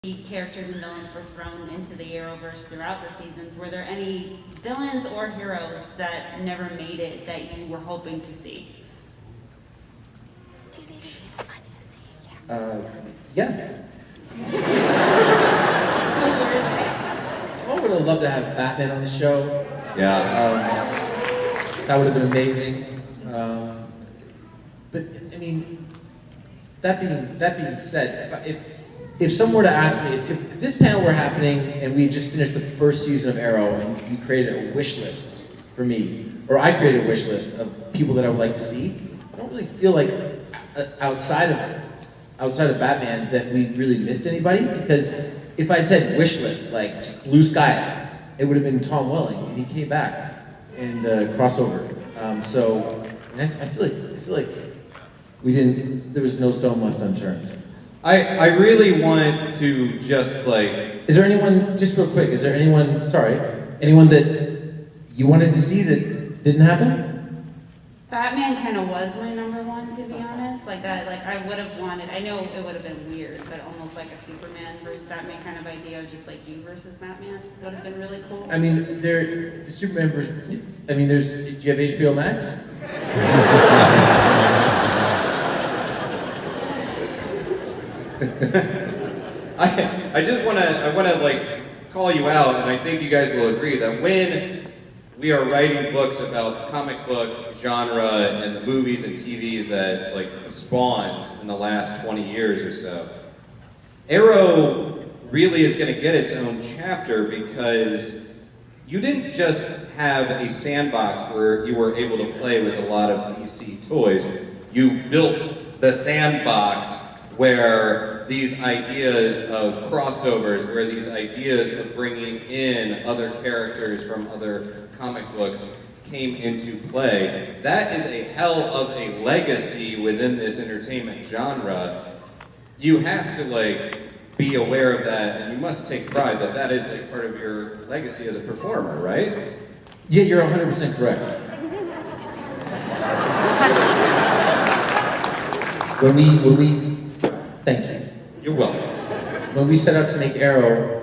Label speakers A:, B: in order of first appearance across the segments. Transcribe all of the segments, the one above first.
A: characters and villains were thrown into the Arrowverse throughout the seasons. Were there any villains or heroes that never made it that you were hoping to see?
B: Yeah.
A: Who were they?
B: I would have loved to have Batman on the show.
C: Yeah.
B: That would have been amazing. But I mean, that being said, if someone were to ask me, if this panel were happening and we had just finished the first season of Arrow and you created a wish list for me, or I created a wish list of people that I would like to see, I don't really feel like outside of Batman that we really missed anybody, because if I'd said wish list, like just blue sky, it would have been Tom Welling, and he came back in the crossover. So I feel like we didn't. There was no stone left unturned.
C: I really want to just like...
B: Is there anyone, just real quick, anyone that you wanted to see that didn't happen?
A: Batman kind of was my number one, to be honest. Like I would have wanted, I know it would have been weird, but almost like a Superman versus Batman kind of idea of just like you versus Batman would have been really cool.
B: I mean, the Superman versus, do you have HBO Max?
C: I just want to like call you out, and I think you guys will agree that when we are writing books about the comic book genre and the movies and TVs that like spawned in the last 20 years or so, Arrow really is going to get its own chapter, because you didn't just have a sandbox where you were able to play with a lot of DC toys. You built the sandbox where these ideas of crossovers, where these ideas of bringing in other characters from other comic books came into play. That is a hell of a legacy within this entertainment genre. You have to like be aware of that, and you must take pride that that is like part of your legacy as a performer, right?
B: Yeah, you're 100% correct. When we thank you.
C: You're welcome.
B: When we set out to make Arrow,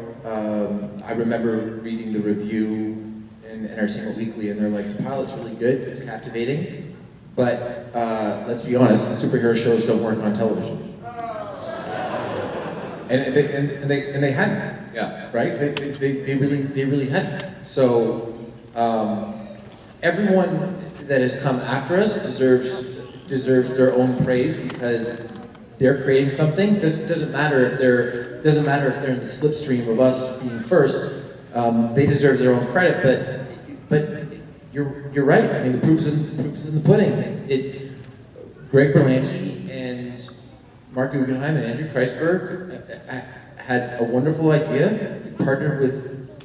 B: I remember reading the review in Entertainment Weekly, and they're like, the pilot's really good, it's captivating, but let's be honest, superhero shows don't work on television. And they hadn't.
C: Yeah.
B: Right? They really hadn't. So everyone that has come after us deserves their own praise, because they're creating something. Doesn't matter if they're in the slipstream of us being first. They deserve their own credit. But you're right. I mean, the proof's in the pudding. Greg Berlanti and Mark Guggenheim and Andrew Kreisberg had a wonderful idea. They partnered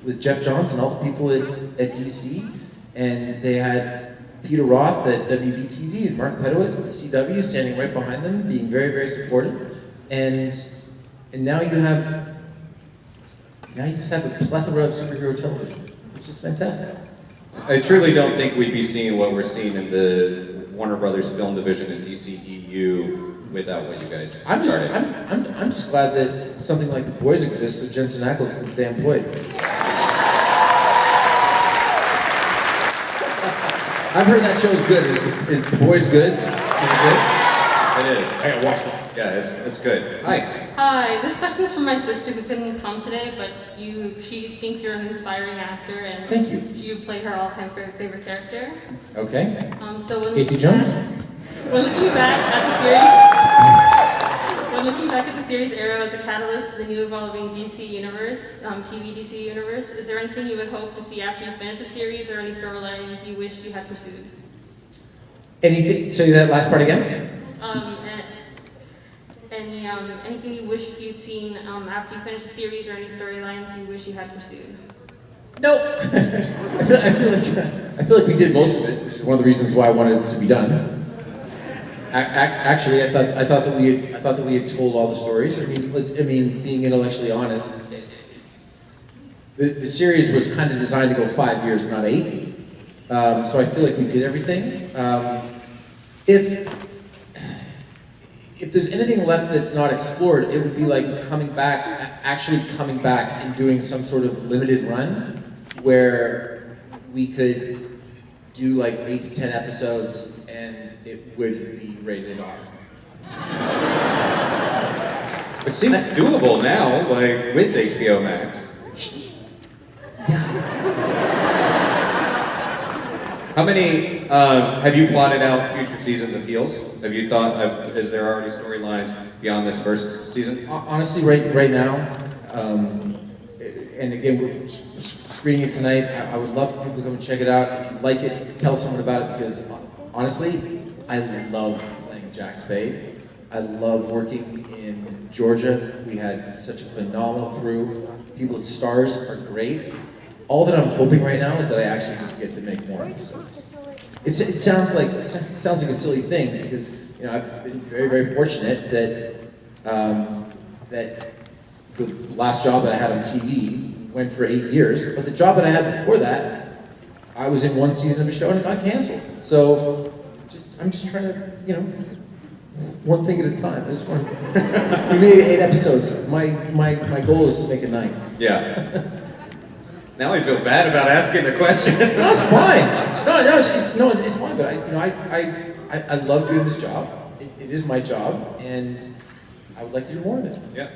B: with Jeff Johns and all the people at DC, and they had Peter Roth at WBTV and Mark Pedowitz at the CW standing right behind them, being very, very supportive. And now you just have a plethora of superhero television, which is fantastic.
C: I truly don't think we'd be seeing what we're seeing in the Warner Brothers film division in DCEU without what you guys started.
B: I'm just glad that something like The Boys exists so Jensen Ackles can stay employed. I've heard that show's good. Is The Boys good? Is it good?
C: It is.
B: I gotta watch that.
C: Yeah, it's good. Hi.
D: Hi, this question is from my sister who couldn't come today, but she thinks you're an inspiring actor, and
B: Thank you.
D: You play her all-time favorite character.
B: Okay.
D: So when
B: Casey Jones?
D: When looking back at the series Arrow as a catalyst to the new evolving DC universe, TV DC universe, is there anything you would hope to see after you finish the series, or any storylines you wish you had pursued?
B: Anything? Say that last part again.
D: Anything you wish you'd seen after you finish the series, or any storylines you wish you had pursued?
B: No. I feel like we did most of it, which is one of the reasons why I wanted it to be done. Actually, I thought that we had told all the stories. I mean, being intellectually honest, the series was kind of designed to go 5 years, not 8. So I feel like we did everything. if there's anything left that's not explored, it would be like actually coming back and doing some sort of limited run where we could do like 8 to 10 episodes and it would be rated R.
C: It seems doable now, like with HBO Max. How many, have you plotted out future seasons of Heels? Have you thought, is there already storylines beyond this first season?
B: Honestly, right now, and again, we're screening it tonight. I would love for people to come and check it out. If you like it, tell someone about it, because honestly, I love playing Jack Spade. I love working in Georgia. We had such a phenomenal crew. People at Stars are great. All that I'm hoping right now is that I actually just get to make more episodes. It sounds like a silly thing, because I've been very, very fortunate that that the last job that I had on TV went for 8 years, but the job that I had before that, I was in one season of a show and it got canceled. So I'm just trying to, one thing at a time. I just want we made 8 episodes. My goal is to make a 9.
C: Yeah. Now I feel bad about asking the question.
B: No, it's fine. It's fine. But I love doing this job. It is my job, and I would like to do more of it.
C: Yeah,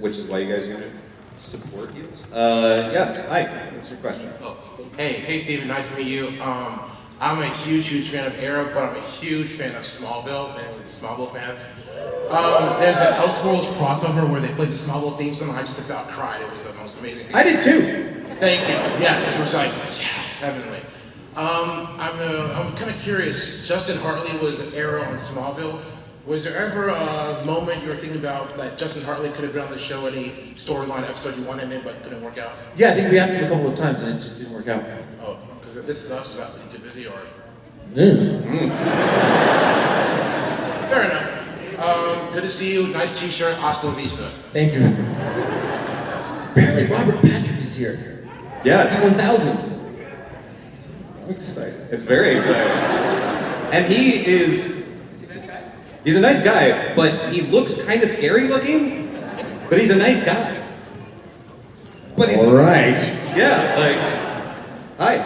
C: which is why you guys are going to support Heels. Yes, hi. What's your question?
E: Oh, hey, Stephen. Nice to meet you. I'm a huge fan of Arrow, but I'm a huge fan of Smallville. And with the Smallville fans, there's an Elseworlds crossover where they played the Smallville theme song. I just about cried. It was the most amazing thing.
B: I did too.
E: Thank you. Yes, it was like, yes, heavenly. I'm kind of curious. Justin Hartley was Arrow on Smallville. Was there ever a moment you were thinking about that Justin Hartley could have been on the show, any storyline episode you wanted him in but couldn't work out?
B: Yeah, I think we asked him a couple of times and it just didn't work out.
E: Oh, because This Is Us, was he too busy or? Fair enough. Good to see you. Nice t-shirt. Hasta la vista.
B: Thank you. Apparently Robert Patrick is here.
C: Yes.
B: 1000. I'm excited.
C: It's very exciting. And he's a nice guy, but he looks kind of scary looking, but he's a nice guy. But he's
B: all right.
C: Yeah, hi.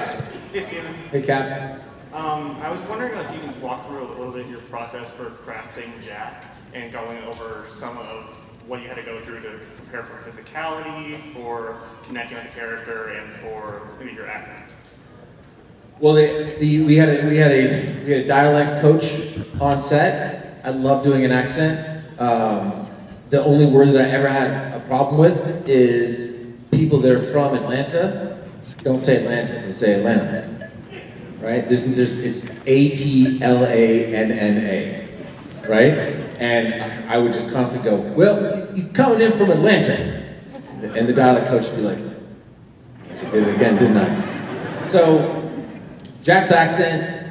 F: Hey, Stephen.
B: Hey, Cap.
F: I was wondering if you can walk through a little bit your process for crafting Jack and going over some of what you had to go through to prepare for physicality, for connecting with the character, and for maybe your accent.
B: Well, we had a dialects coach on set. I love doing an accent. The only word that I ever had a problem with is people that are from Atlanta don't say Atlanta, they say Atlanta. Right? It's Atlanna, right? And I would just constantly go, well, you coming in from Atlanta. And the dialect coach would be like, I did it again, didn't I? So, Jack's accent,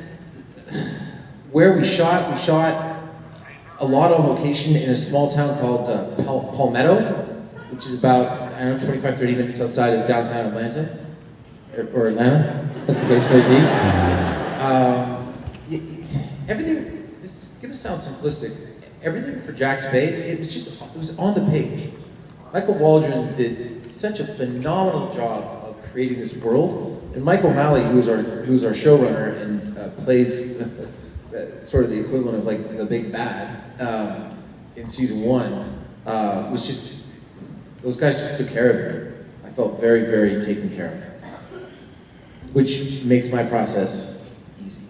B: where we shot a lot on location in a small town called Palmetto, which is about, 25, 30 minutes outside of downtown Atlanta, or Atlanta, as the case may be. Everything, this is gonna sound simplistic, everything for Jack Spade, it was on the page. Michael Waldron did such a phenomenal job of creating this world, and Mike O'Malley, who was our showrunner and plays sort of the equivalent of like the big bad in season 1, was just, those guys just took care of me. I felt very, very taken care of, which makes my process easy.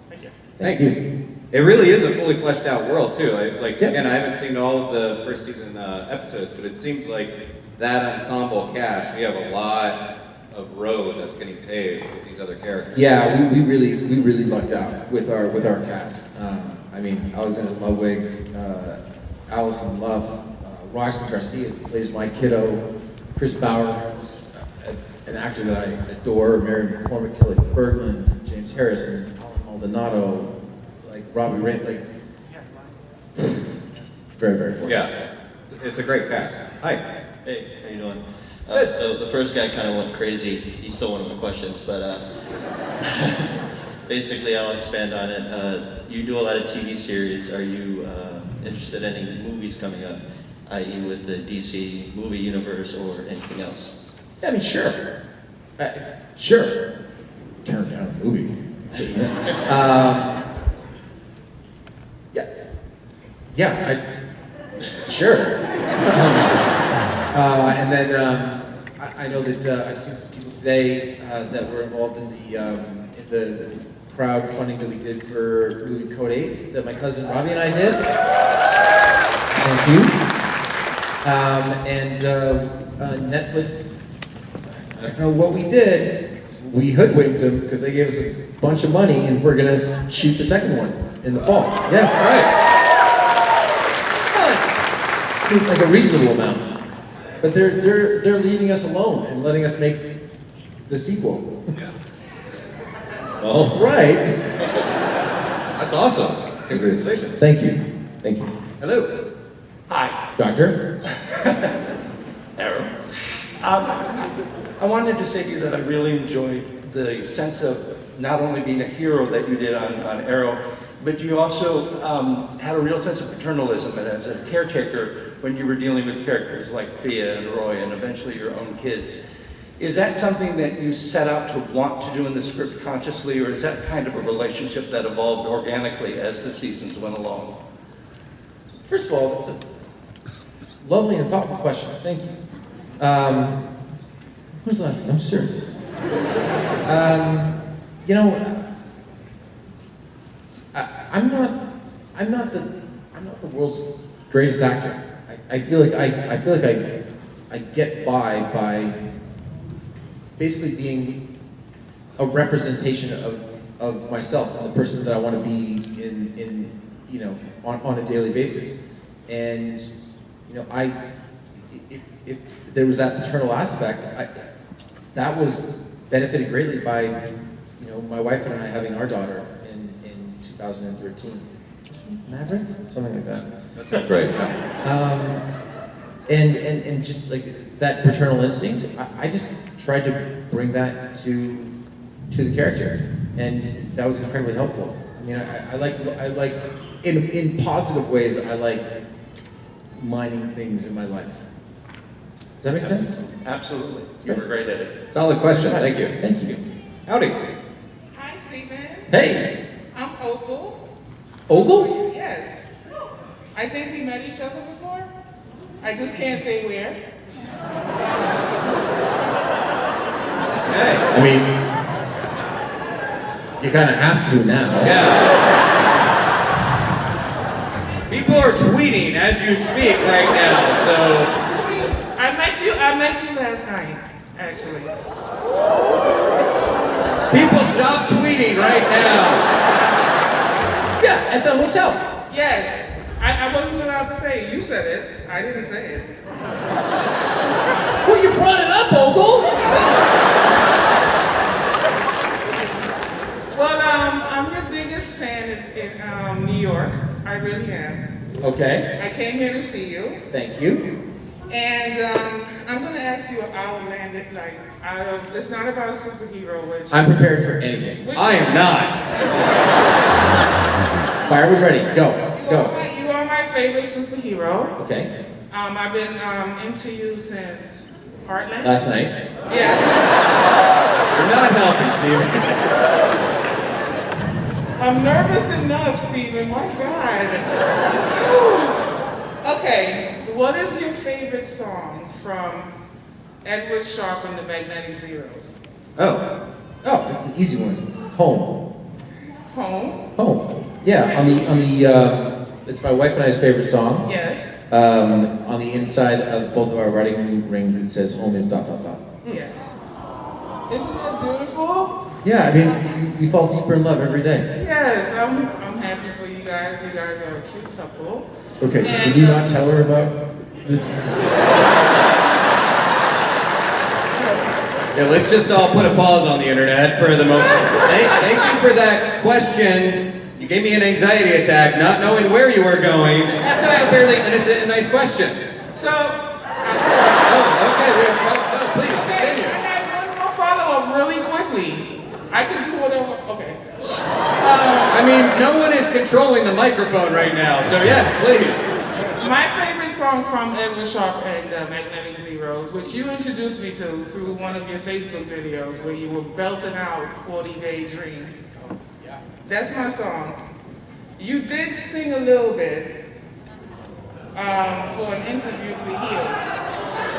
F: Thank you.
B: Thank you.
C: It really is a fully fleshed out world too.
B: Yep.
C: Again, I haven't seen all of the first season episodes, but it seems like that ensemble cast, we have a lot of road that's getting paved with these other characters.
B: Yeah, we really lucked out with our cast. Alexander Ludwig, Allison Luff, Roxanne Garcia, who plays my kiddo, Chris Bauer, who's an actor that I adore, Mary McCormick, Kelly Berglund, James Harrison, Alan Maldonado, like Robbie Rain, like very, very fortunate.
C: Yeah, it's a great cast. Hi.
G: Hey, how you doing? So the first guy kind of went crazy. He stole one of my questions, but basically, I'll expand on it. You do a lot of TV series. Are you interested in any movies coming up, i.e. with the DC movie universe or anything else?
B: Yeah, I mean, sure. Sure. Turn down a movie. Sure. And then I know that I've seen some people today that were involved in the crowdfunding that we did for movie Code 8 that my cousin Robbie and I did. Thank you. And Netflix, I don't know what we did. We hoodwinked them because they gave us a bunch of money and we're gonna shoot the second one in the fall. Yeah, all right. Like a reasonable amount. But they're leaving us alone and letting us make the sequel.
C: Yeah.
B: All right.
C: That's awesome. Congratulations.
B: Thank you. Thank you.
C: Hello.
H: Hi,
B: Doctor?
H: Arrow. I wanted to say to you that I really enjoyed the sense of not only being a hero that you did on Arrow, but you also had a real sense of paternalism and as a caretaker when you were dealing with characters like Thea and Roy and eventually your own kids. Is that something that you set out to want to do in the script consciously, or is that kind of a relationship that evolved organically as the seasons went along?
B: First of all, that's a lovely and thoughtful question. Thank you. Who's laughing? I'm serious. You know, I'm not the world's greatest actor. I feel like I get by basically being a representation of myself and the person that I want to be in you know, on a daily basis. And you know, if there was that paternal aspect, that was benefited greatly by, you know, my wife and I having our daughter in 2013. Maverick? Something like that.
C: That sounds right.
B: And just like that paternal instinct, I just tried to bring that to the character, and that was incredibly helpful. I mean, I like in positive ways. I like mining things in my life. Does that make sense?
H: Absolutely. You were great at it.
C: Solid question. Thank you.
B: Thank you.
C: Howdy.
I: Hi, Stephen.
B: Hey,
I: I'm Opal.
B: Ogle?
I: Yes. I think we met each other before. I just can't say where.
C: Hey.
B: I mean, you kind of have to now.
C: Yeah. People are tweeting as you speak right now, so.
I: I met you last night, actually.
C: People stop tweeting right now.
B: Yeah, at the hotel.
I: Yes. I wasn't allowed to say it. You said it. I didn't say it.
B: Well, you brought it up, Ogle.
I: Well, I'm your biggest fan in New York. I really am.
B: Okay.
I: I came here to see you.
B: Thank you.
I: And I'm going to ask you an outlandish, it's not about superhero, which...
B: I'm prepared for anything.
C: I am not.
B: Fire, we're ready. Go.
I: You are my favorite superhero.
B: Okay.
I: I've been into you since Heartland.
B: Last night.
I: Yes.
C: You're not helping, Stephen.
I: I'm nervous enough, Stephen. My God. Okay. What is your favorite song from Edward Sharpe and the Magnetic Zeros?
B: Oh, it's an easy one. Home.
I: Home?
B: Yeah, on the it's my wife and I's favorite song.
I: Yes.
B: On the inside of both of our wedding rings, it says "Home is ...
I: Yes. Isn't that beautiful?
B: Yeah, I mean, we fall deeper in love every day.
I: Yes, I'm happy for you guys. You guys are a cute couple.
B: Okay,
I: And,
B: did you not tell her about this?
C: Yeah, let's just all put a pause on the internet for the moment. Thank you for that question. You gave me an anxiety attack, not knowing where you were going. That's a fairly innocent and nice question.
I: So,
C: Okay, please
I: okay,
C: continue.
I: I have one more follow-up really quickly. I can do whatever, okay.
C: mean, no one is controlling the microphone right now, so yes, please.
I: My favorite song from Edward Sharpe and the Magnetic Zeros, which you introduced me to through one of your Facebook videos where you were belting out 40-Day Dream. That's my song. You did sing a little bit for an interview for Heels.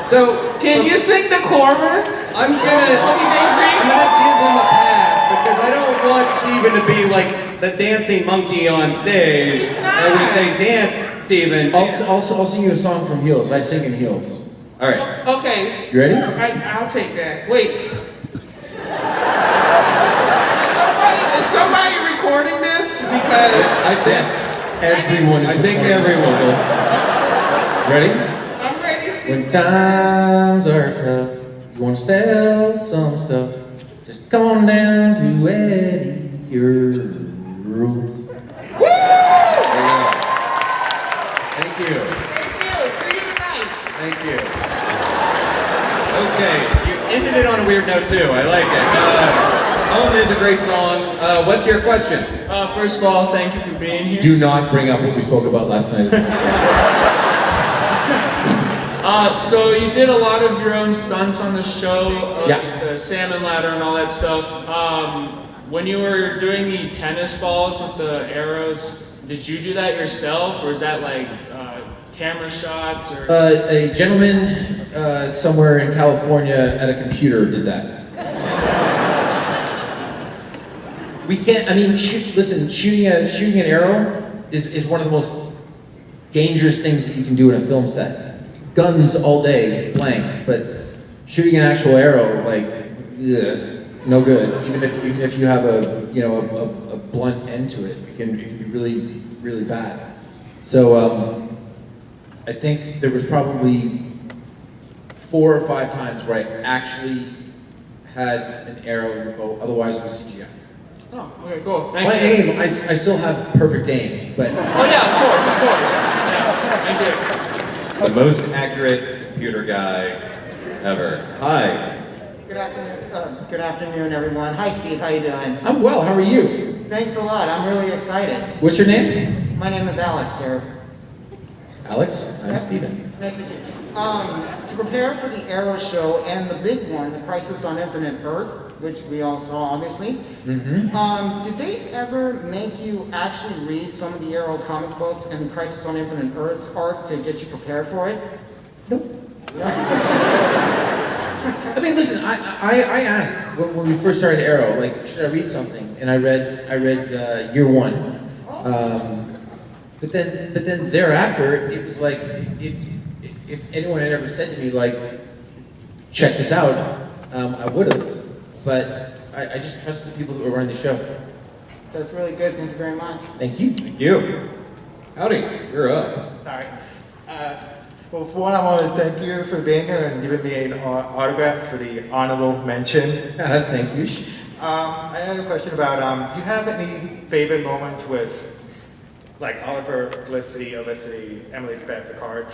C: So,
I: Can you sing the chorus?
C: I'm gonna give him a pass because I don't want Stephen to be like the dancing monkey on stage. And we say, dance, Stephen.
B: I'll sing you a song from Heels. I sing in Heels.
C: All right.
I: Okay.
B: You ready?
I: I'll take that. Wait. Is somebody recording this? Because
C: I think
B: everyone.
C: I think everyone will.
B: Ready?
I: I'm ready, Steve.
B: When times are tough, you want to sell some stuff, just come on down to Eddie Earls.
I: Woo!
C: Thank you.
I: Thank you. See you tonight.
C: Thank you. Okay, you ended it on a weird note too. I like it. Home is a great song. What's your question?
J: First of all, thank you for being here.
B: Do not bring up what we spoke about last night.
J: So you did a lot of your own stunts on the show,
B: Yeah.
J: the salmon ladder and all that stuff. When you were doing the tennis balls with the arrows, did you do that yourself, or is that like camera shots? Or
B: A gentleman somewhere in California at a computer did that. We can't. I mean, shooting an arrow is one of the most dangerous things that you can do in a film set. Guns all day, blanks, but shooting an actual arrow, like, no good. Even if you have a blunt end to it, it can be really, really bad. So I think there was probably 4 or 5 times where I actually had an arrow in the bow, otherwise it was CGI.
J: oh, okay, cool.
B: My
J: Thank you.
B: aim, I still have perfect aim, but
J: Oh yeah, of course. Yeah, thank you.
C: The most accurate computer guy ever. Hi.
K: Good afternoon, everyone. Hi, Steve. How you doing?
B: I'm well. How are you?
K: Thanks a lot. I'm really excited.
B: What's your name?
K: My name is Alex, sir.
B: Alex. I'm Stephen.
K: Nice to meet you. To prepare for the Arrow show and the big one, the Crisis on Infinite Earth, which we all saw, obviously.
B: Mm-hmm.
K: Did they ever make you actually read some of the Arrow comic books and the Crisis on Infinite Earth arc to get you prepared for it?
B: Nope. I mean, listen. I asked when we first started Arrow, like, should I read something? And I read Year One. But then thereafter, it was like, if anyone had ever said to me, like, check this out, I would have. But I just trusted the people that were running the show.
K: That's really good. Thank you very much.
B: Thank you.
C: Thank you. Howdy, you're up.
L: Sorry. Well, for one, I want to thank you for being here and giving me an autograph for the honorable mention.
B: Thank you.
L: I had a question about, do you have any favorite moments with, like, Oliver, Felicity, Emily, Beth, Picard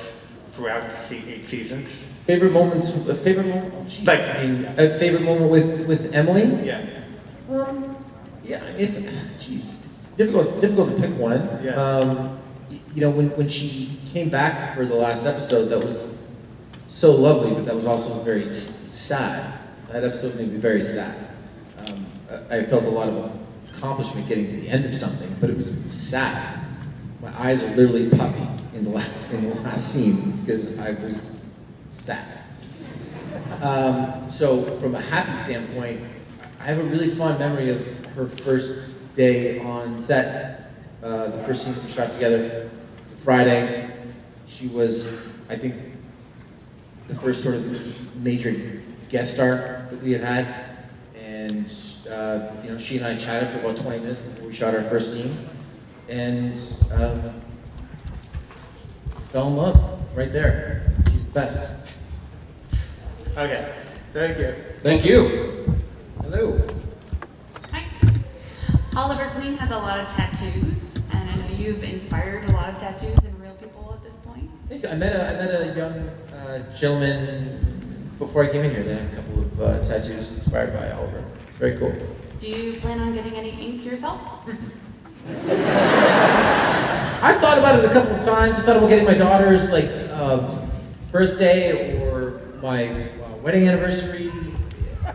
L: throughout the 8 seasons?
B: Favorite moments? A favorite moment? Oh, geez.
L: Like,
B: I mean, a favorite moment with Emily?
L: Yeah.
B: Yeah. Geez, it's difficult to pick one.
L: Yeah.
B: You know, when she came back for the last episode, that was so lovely, but that was also very sad. That episode made me very sad. I felt a lot of accomplishment getting to the end of something, but it was sad. My eyes are literally puffy in the last scene because I was sad. So from a happy standpoint, I have a really fond memory of her first day on set. The first scene that we shot together, it was a Friday. She was, I think, the first sort of major guest star that we had. And you know, she and I chatted for about 20 minutes before we shot our first scene. And fell in love right there. She's the best.
L: Okay. Thank you.
C: Thank you. Hello.
M: Hi. Oliver Queen has a lot of tattoos, and I know you've inspired a lot of tattoos in real people at this point.
B: I met a young gentleman before I came in here that had a couple of tattoos inspired by Oliver. It's very cool.
M: Do you plan on getting any ink yourself?
B: I've thought about it a couple of times. I thought about getting my daughter's like birthday or my wedding anniversary,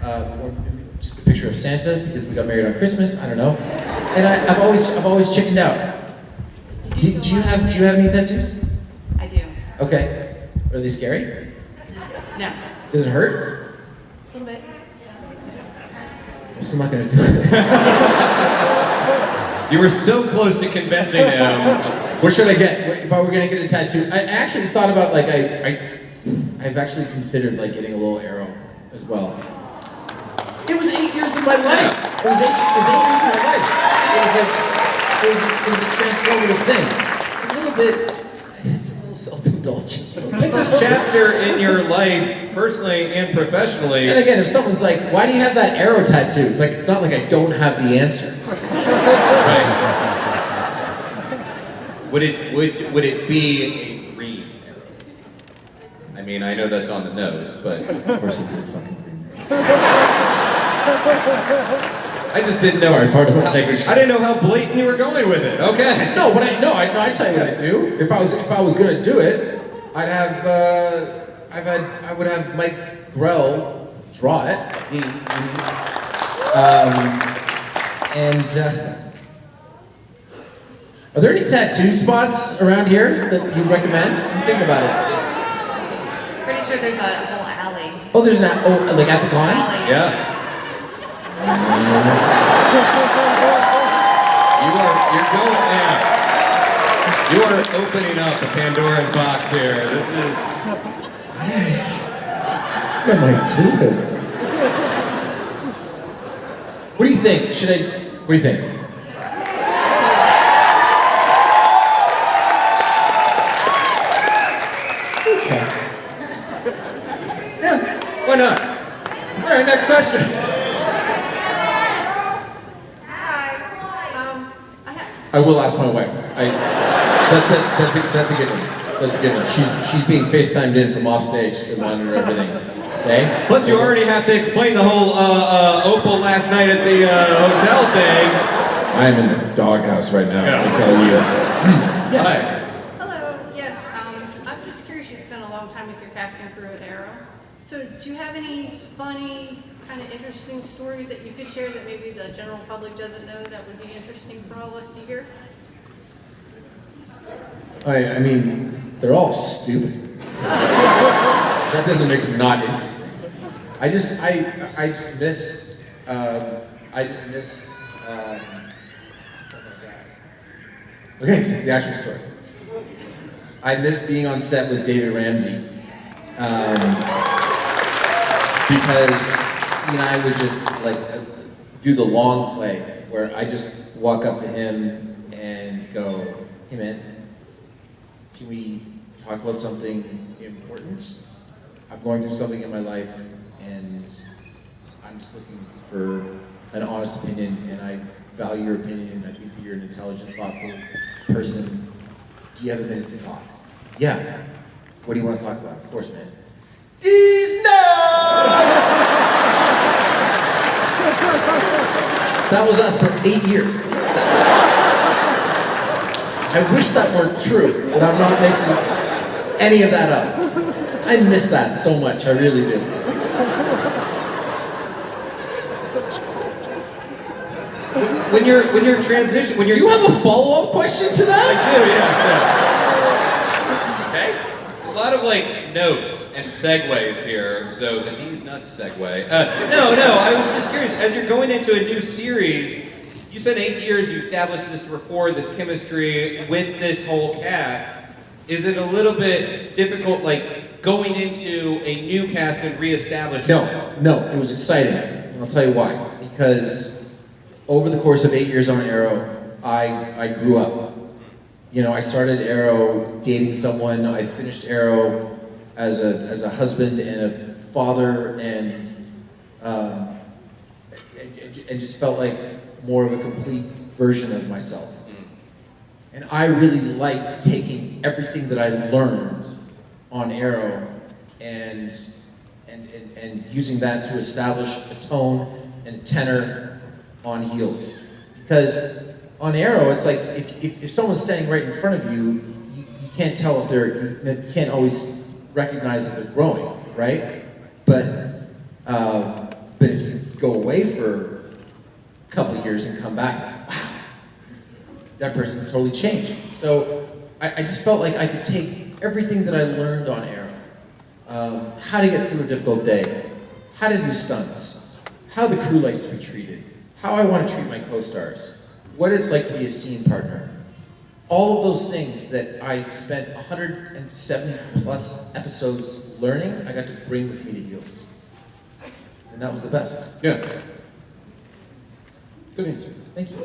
B: or just a picture of Santa because we got married on Christmas. I don't know. And I've always chickened out. Do you have any tattoos?
M: I do.
B: Okay. Are they scary?
M: No.
B: Does it hurt?
M: A little bit.
B: So I'm not gonna do it.
C: You were so close to convincing him.
B: What should I get? If I were gonna get a tattoo, I actually thought about like I've actually considered like getting a little arrow as well. It was 8 years of my life. It was 8 years of my life. It was a transformative thing. It's a little self-indulgent.
C: It's a chapter in your life, personally and professionally.
B: And again, if someone's like, "Why do you have that arrow tattoo?" It's like it's not like I don't have the answer.
C: Right. Would it be a green arrow? I mean, I know that's on the nose, but
B: of course it'd be a fucking green.
C: I just didn't know.
B: Sorry, part of my language.
C: I didn't know how blatant you were going with it. Okay.
B: No, but I tell you what I do. If I was gonna do it, I would have Mike Grell draw it. Are there any tattoo spots around here that you recommend? Think about it.
M: Pretty sure there's a whole alley.
B: Oh, there's not. Oh, like at the con?
M: Alley.
C: Yeah. You're going in. You are opening up a Pandora's box here. This is.
B: What am I doing? What do you think? What do you think? Okay.
C: Yeah, why not? All right, next question.
B: I will ask my wife. That's a good one. That's a good one. She's being FaceTimed in from off stage to monitor everything. Okay?
C: Plus, you already have to explain the whole Opal last night at the hotel thing.
B: I am in the doghouse right now,
C: Yeah.
B: I tell you.
C: Hi.
N: Hello, yes, I'm just curious, you spent a long time with your casting crew at Arrow. So do you have any funny, kind of interesting stories that you could share that maybe the general public doesn't know that would be interesting for all of us to hear?
B: I mean, they're all stupid. That doesn't make them not interesting. I just miss, oh my God. Okay, this is the actual story. I miss being on set with David Ramsey. Because he and I would just like do the long play where I just walk up to him and go, "Hey man, can we talk about something important? I'm going through something in my life and I'm just looking for an honest opinion and I value your opinion. I think that you're an intelligent, thoughtful person. Do you have a minute to talk?" "Yeah." "What do you want to talk about?" "Of course, man." "These nuts!" That was us for 8 years. I wish that weren't true, but I'm not making any of that up. I miss that so much, I really do.
C: When you're transition,
B: Do you have a follow-up question to that?
C: I do, yes. Okay. It's a lot of like notes and segues here. So the D's nuts segue. No, I was just curious. As you're going into a new series, you spent 8 years. You established this rapport, this chemistry with this whole cast. Is it a little bit difficult, like going into a new cast and reestablishing?
B: No, it was exciting. And I'll tell you why. Because over the course of 8 years on Arrow, I grew up. You know, I started Arrow dating someone. I finished Arrow as a husband and a father, and just felt like more of a complete version of myself. And I really liked taking everything that I learned on Arrow and using that to establish a tone and tenor on Heels. Because on Arrow, it's like if someone's standing right in front of you, you can't tell if you can't always recognize that they're growing, right? But if you go away for a couple of years and come back, wow, that person's totally changed. So I just felt like I could take everything that I learned on Arrow, how to get through a difficult day, how to do stunts, how the crew likes to be treated, how I want to treat my co-stars, what it's like to be a scene partner. All of those things that I spent 170 plus episodes learning, I got to bring with me to Heels. And that was the best.
C: Yeah.
B: Good answer. Thank you.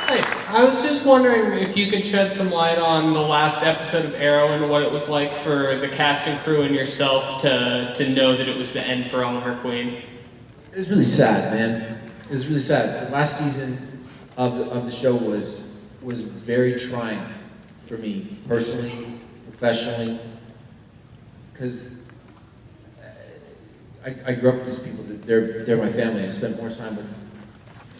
J: Hey, I was just wondering if you could shed some light on the last episode of Arrow and what it was like for the cast and crew and yourself to know that it was the end for Oliver Queen.
B: It was really sad, man. It was really sad. The last season of the show was very trying for me, personally, professionally, because I grew up with these people. They're my family. I spent more time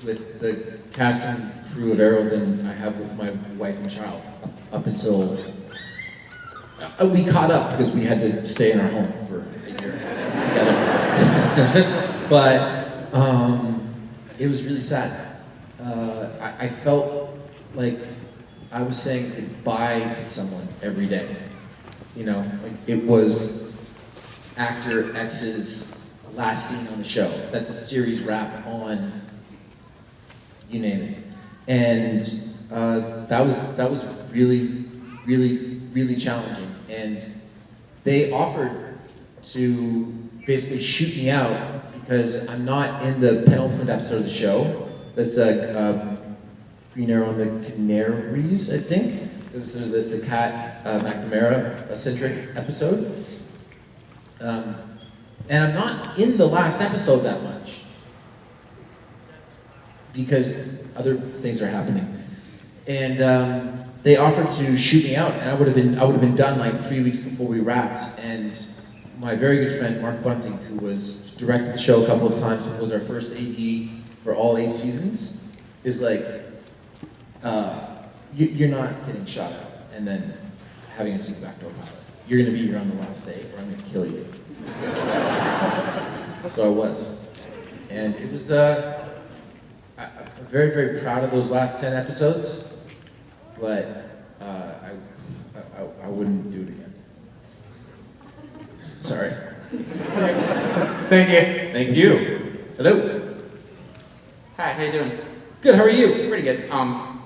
B: with the cast and crew of Arrow than I have with my wife and child up until we caught up because we had to stay in our home for a year together. But it was really sad. I felt like I was saying goodbye to someone every day. You know, like it was actor X's last scene on the show. That's a series wrap on you name it. And that was really, really, really challenging. And they offered to basically shoot me out because I'm not in the penultimate episode of the show. That's Green Arrow and the Canaries, I think. It was sort of the Cat McNamara-centric episode. And I'm not in the last episode that much because other things are happening. And they offered to shoot me out, and I would have been done like 3 weeks before we wrapped. And my very good friend Mark Bunting, who was directed the show a couple of times, was our first AD for all 8 seasons, is like, you're not getting shot at and then having a super backdoor pilot. You're going to be here on the last day, or I'm going to kill you. So I was, and it was. I'm very, very proud of those last 10 episodes, but I wouldn't do it again. Sorry.
J: Thank you.
C: Thank you. Hello.
O: Hi, how you doing?
B: Good, how are you?
O: Pretty good.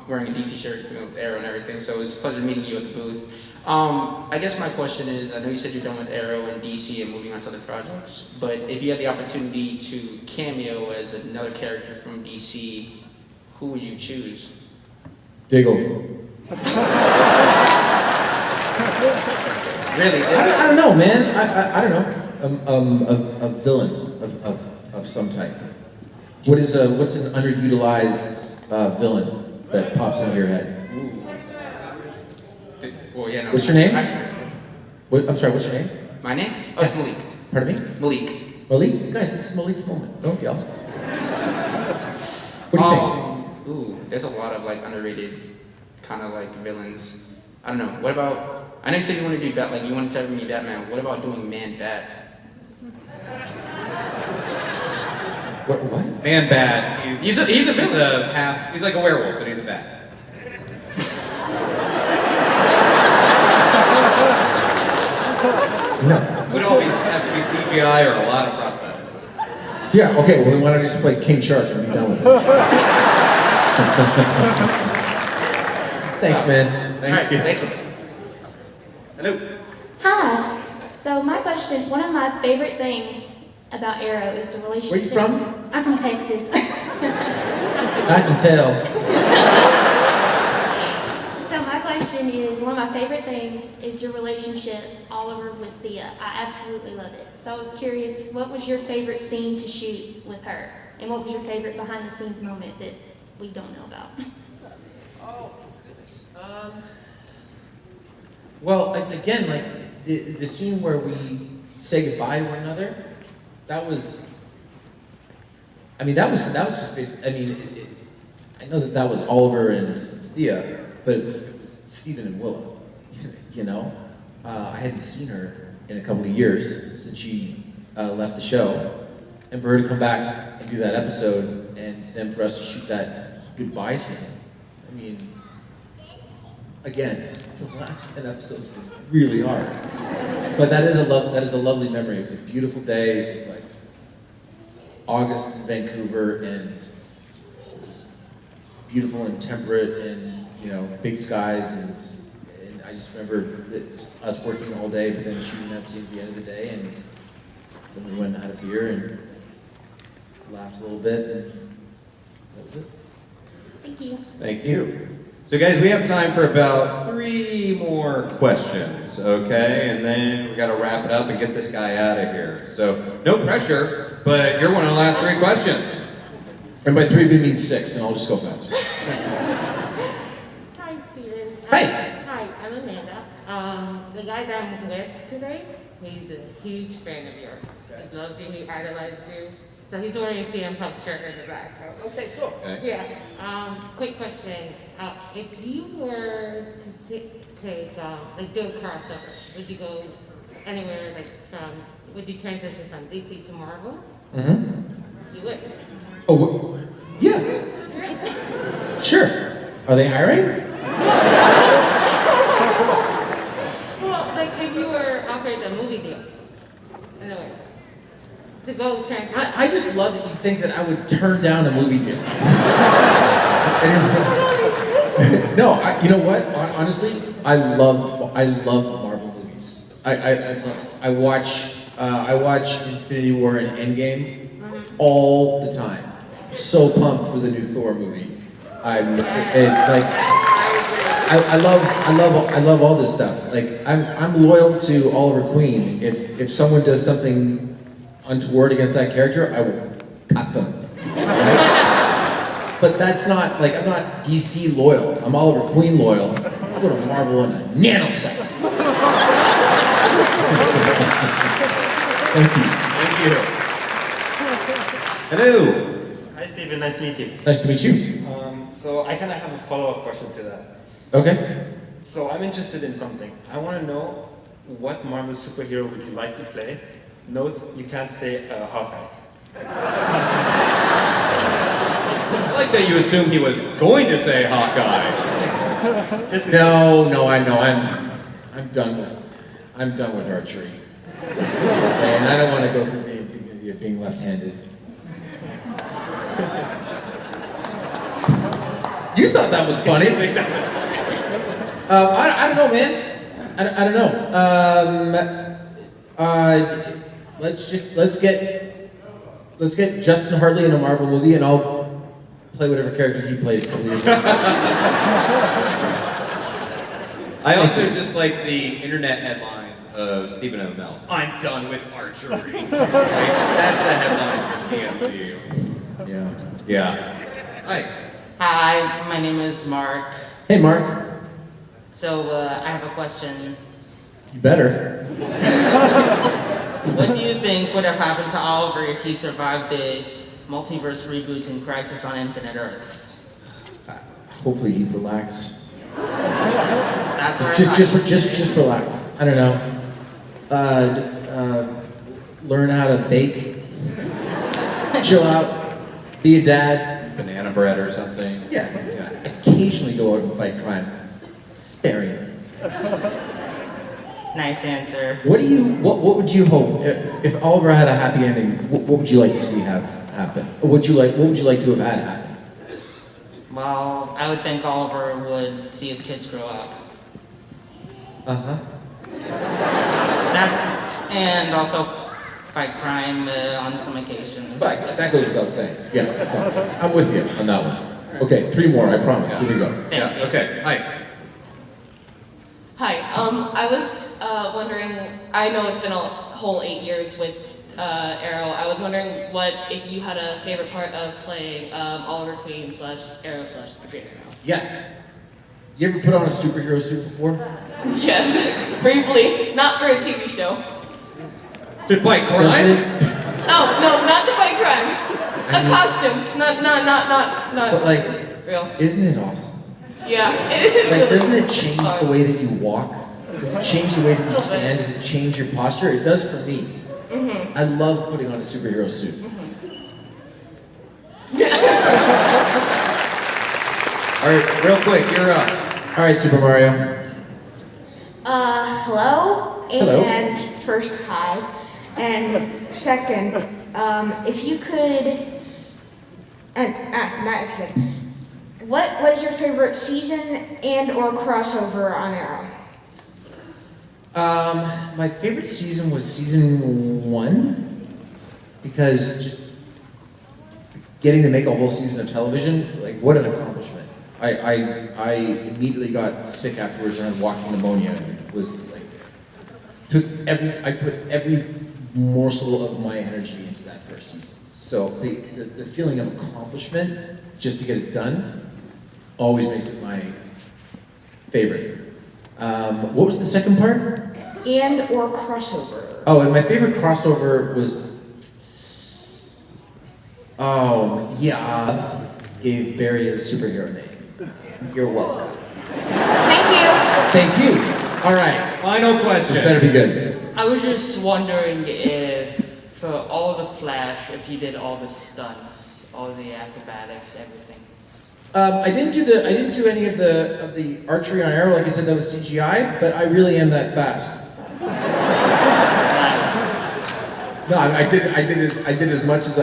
O: Wearing a DC shirt, with Arrow and everything, so it was a pleasure meeting you at the booth. I guess my question is, I know you said you're done with Arrow and DC and moving on to other projects, but if you had the opportunity to cameo as another character from DC, who would you choose?
B: Diggle.
O: Really?
B: I don't know, man. I don't know. A villain of some type. What's an underutilized villain that pops into your head?
O: Well, yeah, no.
B: What's your name? I'm sorry, what's your name?
O: My name? Oh, it's Malik.
B: Pardon me?
O: Malik.
B: Malik? Guys, this is Malik's moment. Don't yell. What do you think?
O: Ooh, there's a lot of like underrated kind of like villains. I don't know. What about, I know you said you want to do Bat, like you want to tell me Batman. What about doing Man-Bat?
B: What?
C: Man-Bat.
O: He's a villain.
C: He's like a werewolf, but he's a bat.
B: No.
C: Would all have to be CGI or a lot of prosthetics.
B: Yeah, okay, well then why don't I just play King Shark and be done with it? Thanks, man.
C: Thank you.
O: Thank you.
C: Hello.
P: Hi. So my question, one of my favorite things about Arrow is the relationship.
B: Where you from?
P: I'm from Texas.
B: I can tell.
P: So my question is, one of my favorite things is your relationship, Oliver, with Thea. I absolutely love it. So I was curious, what was your favorite scene to shoot with her? And what was your favorite behind the scenes moment that we don't know about?
B: Oh, goodness. Well, again, like the scene where we say goodbye to one another, that was I mean, that was just basically, I mean, I know that was Oliver and Thea, but it was Stephen and Willow, you know? I hadn't seen her in a couple of years since she left the show. And for her to come back and do that episode, and then for us to shoot that goodbye scene, I mean, again, the last 10 episodes were really hard. But that is a lovely memory. It was a beautiful day. It was like August in Vancouver, and it was beautiful and temperate, and you know, big skies, and I just remember us working all day, but then shooting that scene at the end of the day, and then we went and had a beer and laughed a little bit, and that was it.
P: Thank you.
C: Thank you. So guys, we have time for about 3 more questions, okay? And then we gotta wrap it up and get this guy out of here. So, no pressure, but you're one of the last 3 questions.
B: And by 3 we mean 6, and I'll just go faster.
Q: Hi, Stephen.
B: Hi.
Q: Hi, I'm Amanda. The guy that I'm with today, he's a huge fan of yours. He loves you, he idolizes you. So he's wearing a CM Punk shirt in the back. So.
C: Okay, cool. Okay.
Q: Yeah. Quick question. If you were to do a crossover, would you go anywhere would you transition from DC to Marvel?
B: Mm-hmm.
Q: You would?
B: Oh, yeah. Sure. Are they hiring?
Q: Well, like if you were offered a movie deal, in a way, to go transition.
B: I just love that you think that I would turn down a movie deal. No, you know what? Honestly, I love Marvel movies. I watch Infinity War and Endgame all the time. So pumped for the new Thor movie. I love all this stuff. Like I'm loyal to Oliver Queen. If someone does something untoward against that character, I will cut them. Right? But that's not, like, I'm not DC loyal. I'm Oliver Queen loyal. I'll go to Marvel in a nanosecond. Thank you.
C: Thank you. Hello.
R: Hi, Stephen. Nice to meet you.
B: Nice to meet you.
R: So I kind of have a follow-up question to that.
B: Okay.
R: So I'm interested in something. I want to know what Marvel superhero would you like to play? Note, you can't say Hawkeye.
C: I like that you assumed he was going to say Hawkeye.
B: No, I know. I'm done with archery. And I don't want to go through the indignity of being left-handed. You thought that was funny. I don't know, man. I don't know. Let's get Justin Hartley in a Marvel movie, and I'll play whatever character he plays a couple years later.
C: I also just like the internet headlines of Stephen Amell. I'm done with archery. Like, that's a headline for TMZ.
B: Yeah.
C: Yeah. Hi.
S: Hi, my name is Mark.
B: Hey, Mark.
S: So, I have a question.
B: You better.
S: What do you think would have happened to Oliver if he survived the multiverse reboot in Crisis on Infinite Earths?
B: Hopefully he'd relax.
S: That's where
B: Just relax. I don't know. Learn how to bake. Chill out. Be a dad.
C: Banana bread or something.
B: Yeah. Occasionally go out and fight crime. Sparingly.
S: Nice answer.
B: What would you hope if Oliver had a happy ending? What would you like to see happen? Or what would you like to have had happen?
S: Well, I would think Oliver would see his kids grow up.
B: Uh-huh.
S: And also fight crime on some occasion.
B: But that goes without saying. Yeah, I'm with you on that one. Okay, 3 more, I promise. Here we go.
C: Yeah, okay. Hi.
T: Hi, I was wondering, I know it's been a whole 8 years with Arrow. I was wondering if you had a favorite part of playing Oliver Queen / Arrow / the Green Arrow.
B: Yeah. You ever put on a superhero suit before?
T: Yes, briefly. Not for a TV show.
C: To fight crime?
T: Oh, no, not to fight crime. A costume, not
B: But like,
T: real.
B: isn't it awesome?
T: Yeah.
B: Like, doesn't it change the way that you walk? Does it change the way that you stand? Does it change your posture? It does for me. I love putting on a superhero suit.
C: All right, real quick, you're up.
B: All right, Super Mario.
U: Hello.
B: Hello.
U: And first, hi. And second, if you could, not if you could, what was your favorite season and or crossover on Arrow?
B: My favorite season was season 1 because just getting to make a whole season of television, like what an accomplishment. I immediately got sick afterwards and had walking pneumonia and was like, I put every morsel of my energy into that first season. So the feeling of accomplishment just to get it done always makes it my favorite. What was the second part?
U: And or crossover.
B: Oh, and my favorite crossover was, gave Barry a superhero name. You're welcome. Thank you. All right.
C: Final question.
B: This better be good.
J: I was just wondering if, for all the Flash, if you did all the stunts, all the acrobatics, everything.
B: I didn't do any of the archery on Arrow, like I said, that was CGI, but I really am that fast. No, I did as much as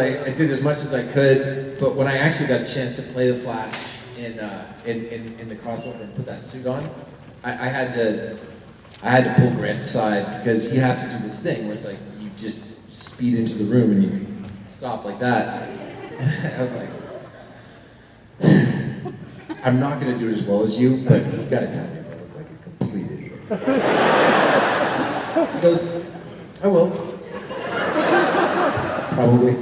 B: I could, but when I actually got a chance to play the Flash in the crossover and put that suit on, I had to pull Grant aside because you have to do this thing where it's like you just speed into the room and you stop like that. I was like, I'm not gonna do it as well as you, but you gotta tell me if I look like a complete idiot. He goes, I will. Probably.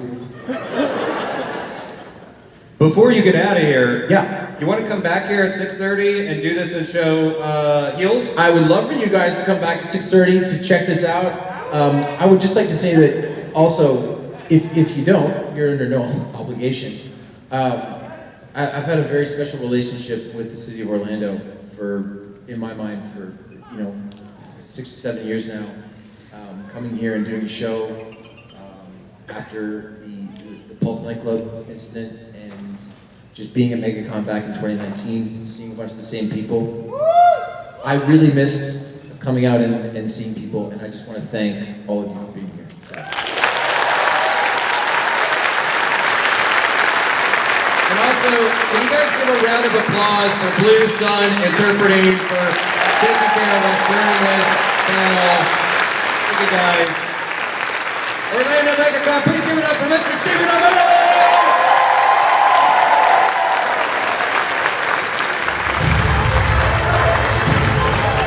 C: Before you get out of here,
B: yeah,
C: you want to come back here at 6:30 and do this and show heels?
B: I would love for you guys to come back at 6:30 to check this out. I would just like to say that also, if you don't, you're under no obligation. I've had a very special relationship with the city of Orlando in my mind, for 6 to 7 years now. Coming here and doing a show after the Pulse nightclub incident, and just being at Megacon back in 2019, seeing a bunch of the same people. I really missed coming out and seeing people, and I just want to thank all of you for being here.
C: And also, can you guys give a round of applause for Blue Sun Interpreting for taking care of us during this panel. Thank you guys. Orlando Megacon, please give it up for Mr. Stephen Amell!